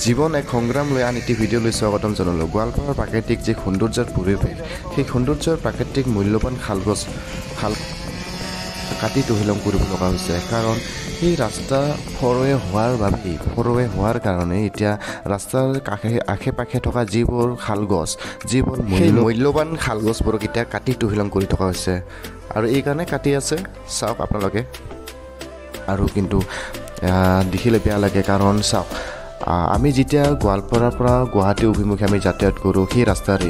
জীৱন এক সংগ্ৰাম লৈ আন এটি ভিডিঅ' লৈ স্বাগতম জনালোঁ। গোৱালপাৰাৰ প্ৰাকৃতিক যি সৌন্দৰ্যৰ পৰিৱেশ, সেই সৌন্দৰ্যৰ প্ৰাকৃতিক মূল্যৱান খাল কাটি তহিলং কৰিব লগা হৈছে। কাৰণ সেই ৰাস্তা ফৰৱে হোৱাৰ কাৰণে এতিয়া ৰাস্তাৰ আশে পাশে থকা যিবোৰ শালগছ, যিবোৰ মূল্যৱান শালগছবোৰক এতিয়া কাটি তহিলং কৰি থকা হৈছে। আৰু এই কাৰণে কাটি আছে চাওক আপোনালোকে। আৰু কিন্তু দেখিলে বেয়া লাগে, কাৰণ চাওক আমি যেতিয়া গোৱালপাৰাৰ পৰা গুৱাহাটী অভিমুখে আমি যাতায়াত কৰোঁ সেই ৰাস্তাৰে,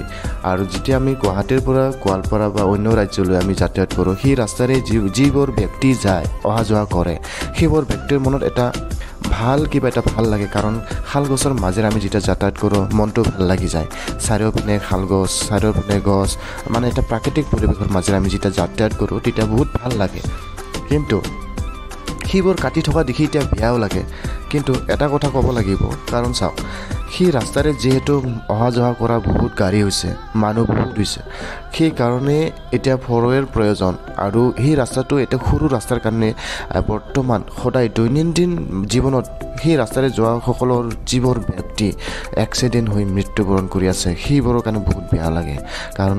আৰু যেতিয়া আমি গুৱাহাটীৰ পৰা গোৱালপাৰা বা অন্য ৰাজ্যলৈ আমি যাতায়াত কৰোঁ সেই ৰাস্তাৰে যিবোৰ ব্যক্তি যায় অহা যোৱা কৰে, সেইবোৰ ব্যক্তিৰ মনত এটা ভাল লাগে। কাৰণ শালগছৰ মাজেৰে আমি যেতিয়া যাতায়াত কৰোঁ মনটো ভাল লাগি যায়। চাৰিওপিনে শালগছ, চাৰিওপিনে গছ, মানে এটা প্ৰাকৃতিক পৰিৱেশৰ মাজেৰে আমি যেতিয়া যাতায়াত কৰোঁ তেতিয়া বহুত ভাল লাগে। কিন্তু সেইবোৰ কাটি থকা দেখি এতিয়া বেয়াও লাগে। কিন্তু এটা কথা ক'ব লাগিব, কাৰণ চাওক সেই ৰাস্তাৰে যিহেতু অহা যোৱা কৰা বহুত গাড়ী হৈছে, মানুহ বহুত হৈছে, সেইকাৰণে এতিয়া ফৰৱেৰ প্ৰয়োজন। আৰু সেই ৰাস্তাটো এতিয়া সৰু ৰাস্তাৰ কাৰণে বৰ্তমান সদায় দৈনন্দিন জীৱনত সেই ৰাস্তাৰে যোৱা সকলৰ যিবোৰ ব্যক্তি এক্সিডেণ্ট হৈ মৃত্যুবৰণ কৰি আছে, সেইবোৰৰ কাৰণে বহুত বেয়া লাগে। কাৰণ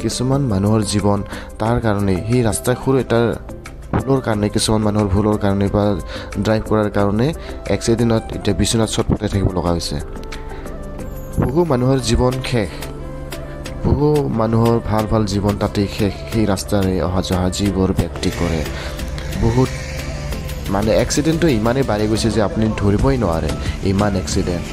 কিছুমান মানুহৰ জীৱন তাৰ কাৰণে সেই ৰাস্তা সৰু এটা ভুলৰ কাৰণে, কিছুমান মানুহৰ ভুলৰ কাৰণে বা ড্ৰাইভ কৰাৰ কাৰণে এক্সিডেণ্টত এতিয়া বিচনাত চটপটাই থাকিব লগা হৈছে। বহু মানুহৰ জীৱন শেষ, বহু মানুহৰ ভাল জীৱন তাতেই শেষ। সেই ৰাস্তাৰে অহা যোৱা যিবোৰ ব্যক্তি কৰে, বহুত মানে এক্সিডেণ্টটো ইমানেই বাঢ়ি গৈছে যে আপুনি ধৰিবই নোৱাৰে, ইমান এক্সিডেণ্ট।